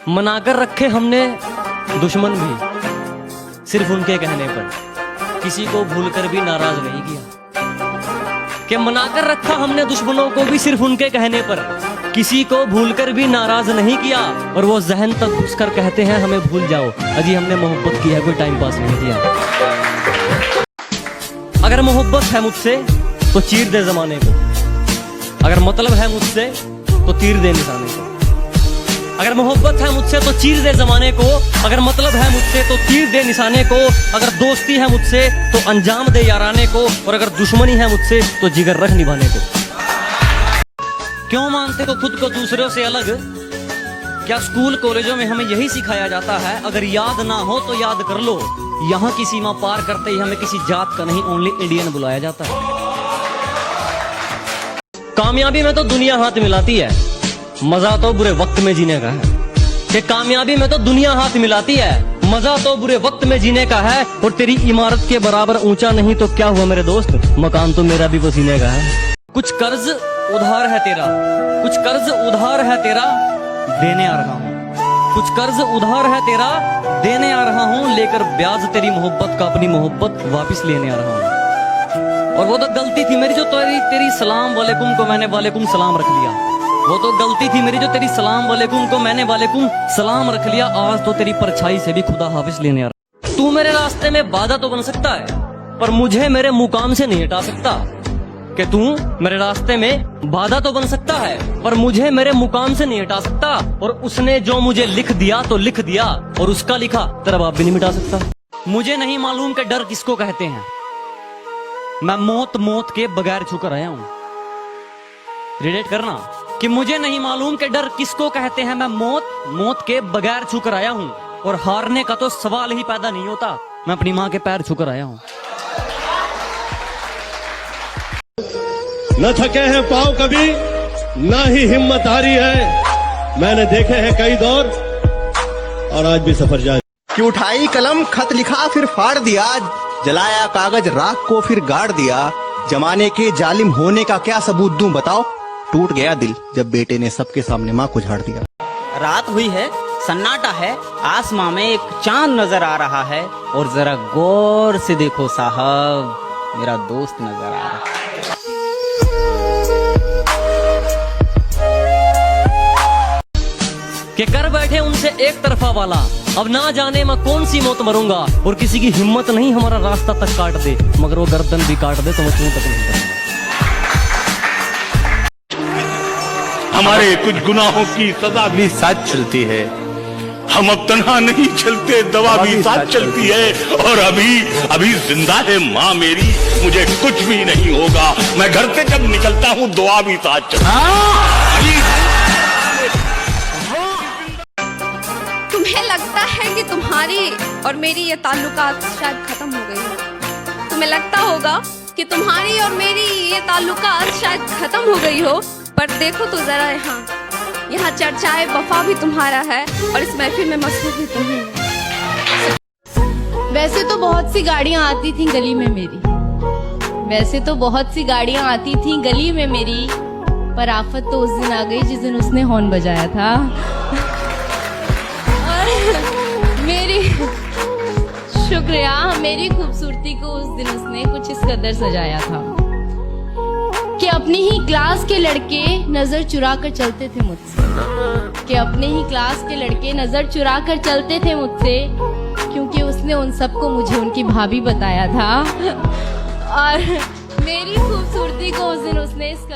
मनाकर रखे हमने दुश्मन भी सिर्फ उनके कहने पर, किसी को भूलकर भी नाराज नहीं किया। कि मनाकर रखा हमने दुश्मनों को भी सिर्फ उनके कहने पर, किसी को भूलकर भी नाराज नहीं किया। और वो जहन तक घुसकर कहते हैं हमें भूल जाओ, अजी हमने मोहब्बत की है, कोई टाइम पास नहीं किया। अगर मोहब्बत है मुझसे तो चीर दे जमाने को, अगर मतलब है मुझसे तो तीर दे निशाने को। अगर मोहब्बत है मुझसे तो चीर दे जमाने को, अगर मतलब है मुझसे तो तीर दे निशाने को। अगर दोस्ती है मुझसे तो अंजाम दे याराने को, और अगर दुश्मनी है मुझसे तो जिगर रख निभाने को। क्यों मानते हो खुद को दूसरों से अलग? क्या स्कूल कॉलेजों में हमें यही सिखाया जाता है, अगर याद ना हो तो याद कर लो? यहाँ की सीमा पार करते ही हमें किसी जात का नहीं, ओनली इंडियन बुलाया जाता है। कामयाबी में तो दुनिया हाथ मिलाती है, मजा तो बुरे वक्त में जीने का है। कि कामयाबी में तो दुनिया हाथ मिलाती है, मजा तो बुरे वक्त में जीने का है। और तेरी इमारत के बराबर ऊंचा नहीं तो क्या हुआ मेरे दोस्त, मकान तो मेरा भी पसीने का है। कुछ कर्ज उधार है तेरा, कुछ कर्ज उधार है तेरा, देने आ रहा हूँ। कुछ कर्ज उधार है तेरा, देने आ रहा हूँ। लेकर ब्याज तेरी मोहब्बत का, अपनी मोहब्बत वापिस लेने आ रहा हूँ। और वो तो गलती थी मेरी जो तेरी सलाम वालेकुम को मैंने वालेकुम सलाम रख लिया। वो तो गलती थी मेरी जो तेरी सलाम वालेकुम को मैंने वालेकुम सलाम रख लिया। आज तो तेरी परछाई से भी खुदा हाफिज लेने आ रहा। तू मेरे रास्ते में बाधा तो बन सकता है, पर मुझे मेरे मुकाम से नहीं हटा सकता। कि तू मेरे रास्ते में बाधा तो बन सकता है, पर मुझे मेरे मुकाम से नहीं हटा सकता। और उसने जो मुझे लिख दिया तो लिख दिया, और उसका लिखा तेरा बाप भी नहीं मिटा सकता। मुझे नहीं मालूम कि डर किसको कहते हैं, मैं मौत के बगैर छूकर आया हूं। रिलेट करना कि मुझे नहीं मालूम कि डर किसको कहते हैं, मैं मौत के बगैर छूकर आया हूं। और हारने का तो सवाल ही पैदा नहीं होता, मैं अपनी माँ के पैर छूकर आया हूं। न थके हैं पांव कभी, ना ही हिम्मत हारी है। मैंने देखे हैं कई दौर, और आज भी सफर जारी। कि उठाई कलम खत लिखा फिर फाड़ दिया, जलाया कागज राख को फिर गाड़ दिया। जमाने के जालिम होने का क्या सबूत दूं बताओ, टूट गया दिल जब बेटे ने सबके सामने माँ को झाड़ दिया। रात हुई है, सन्नाटा है, आसमां में एक चांद नजर आ रहा है। और जरा गौर से देखो साहब, मेरा दोस्त नजर आ रहा है। कि कर बैठे उनसे एक तरफा वाला, अब ना जाने मैं कौन सी मौत मरूंगा। और किसी की हिम्मत नहीं हमारा रास्ता तक काट दे, मगर वो गर्दन भी काट दे तो मैं क्यों तक नहीं करूंगा। हमारे कुछ गुनाहों की सजा भी साथ चलती है, हम अब तन्हा नहीं चलते, दवा भी साथ चलती है। और अभी जिंदा है माँ मेरी, मुझे कुछ भी नहीं होगा। मैं घर से जब निकलता हूँ दुआ भी साथ चलती है। तुम्हें लगता है कि तुम्हारी और मेरी ये ताल्लुकात शायद खत्म हो गई हो। तुम्हें लगता होगा कि तुम्हारी और मेरी ये ताल्लुकात शायद खत्म हो गई हो, पर देखो तो जरा यहाँ चर्चाए वफा भी तुम्हारा है, और इस महफिल में मसरूफ भी तुम्हें है। वैसे तो बहुत सी गाड़ियां आती थी गली में मेरी, वैसे तो बहुत सी गाड़ियां आती थी गली में मेरी, पर आफत तो उस दिन आ गई जिस दिन उसने हॉर्न बजाया था। और मेरी शुक्रिया, मेरी खूबसूरती को उस दिन उसने कुछ इस कदर सजाया था कि अपनी ही क्लास के लड़के नजर चुरा कर चलते थे मुझसे, कि अपने ही क्लास के लड़के नजर चुरा कर चलते थे मुझसे, क्योंकि उसने उन सबको मुझे उनकी भाभी बताया था। और मेरी खूबसूरती को उस दिन उसने इस